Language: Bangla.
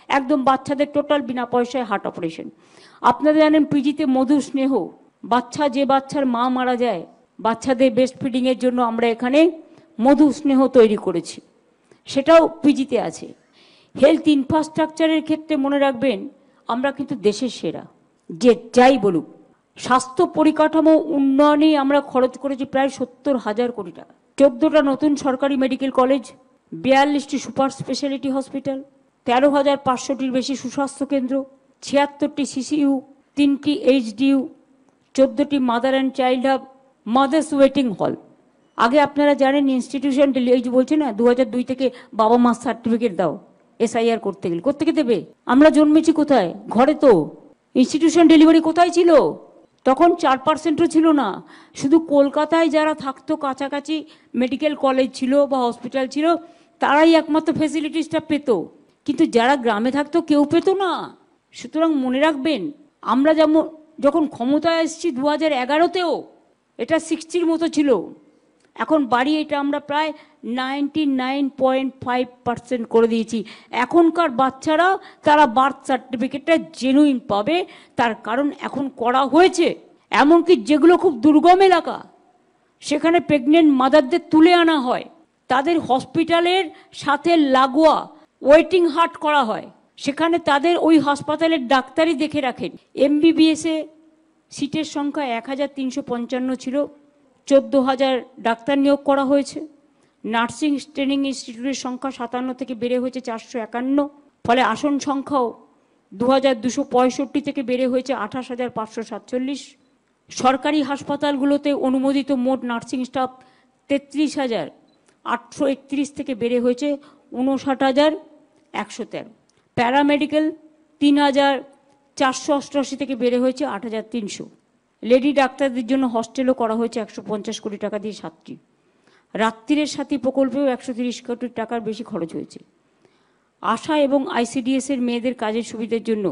একদম বাচ্চাদের টোটাল বিনা পয়সায় হার্ট অপারেশন। আপনারা জানেন পিজিতে মধু স্নেহ, যে বাচ্চার মা মারা যায়, বাচ্চাদের ব্রেস্ট ফিডিং এর জন্য আমরা এখানে মধু স্নেহ তৈরি করেছি, সেটাও পিজিতে আছে। হেলথ ইনফ্রাস্ট্রাকচারের ক্ষেত্রে মনে রাখবেন আমরা কিন্তু দেশের সেরা, যে যাই বলুক। স্বাস্থ্য পরিকাঠামো উন্নয়নে আমরা খরচ করেছি প্রায় 70,000 কোটি টাকা। 14টা নতুন সরকারি মেডিকেল কলেজ, 42টি সুপার স্পেশালিটি হসপিটাল, 13,500টির বেশি সুস্বাস্থ্য কেন্দ্র, 76টি সিসিইউ, 3টি এইচডিইউ, 14টি mother and child hub, mothers waiting hall. আগে আপনারা জানেন ইনস্টিটিউশন, এই যে বলছে না 2002 থেকে বাবা মা সার্টিফিকেট দাও এসআইআর করতে গেলে, কোত্থেকে দেবে? আমরা জন্মেছি কোথায়? ঘরে তো। ইনস্টিটিউশন ডেলিভারি কোথায় ছিল? তখন 4%ও ছিল না। শুধু কলকাতায় যারা থাকতো কাছাকাছি মেডিকেল কলেজ ছিল বা হসপিটাল ছিল তারাই একমাত্র ফেসিলিটিসটা পেত, কিন্তু যারা গ্রামে থাকতো কেউ পেত না। সুতরাং মনে রাখবেন আমরা যেমন যখন ক্ষমতায় এসেছি 2011তেও এটা 60-র মতো ছিল, এখন বাড়িয়ে এটা আমরা প্রায় 99.5% করে দিয়েছি। এখনকার বাচ্চারা তারা বার্থ সার্টিফিকেটটা জেনুইন পাবে, তার কারণ এখন করা হয়েছে। এমনকি যেগুলো খুব দুর্গম এলাকা সেখানে প্রেগনেন্ট মাদারদের তুলে আনা হয়, তাদের হসপিটালের সাথে লাগোয়া ওয়েটিং হাট করা হয়, সেখানে তাদের ওই হাসপাতালের ডাক্তারই দেখে রাখেন। এমবিবিএসে সিটের সংখ্যা 1,355 ছিল, 14,000 ডাক্তার নিয়োগ করা হয়েছে। নার্সিং ট্রেনিং ইনস্টিটিউটের সংখ্যা 57 থেকে বেড়ে হয়েছে 451, ফলে আসন সংখ্যাও 2,265 থেকে বেড়ে হয়েছে 28,547। সরকারি হাসপাতালগুলোতে অনুমোদিত মোট নার্সিং স্টাফ 33,831 থেকে বেড়ে হয়েছে 59,113। প্যারামেডিক্যাল 3,488 থেকে বেড়ে হয়েছে 8,300। লেডি ডাক্তারদের জন্য হস্টেলও করা হয়েছে 150 কোটি টাকা দিয়ে 7টি। রাত্রিরের সাথী প্রকল্পেও 130 কোটি টাকার বেশি খরচ হয়েছে। আশা এবং আইসিডিএস এর মেয়েদের কাজের সুবিধার জন্য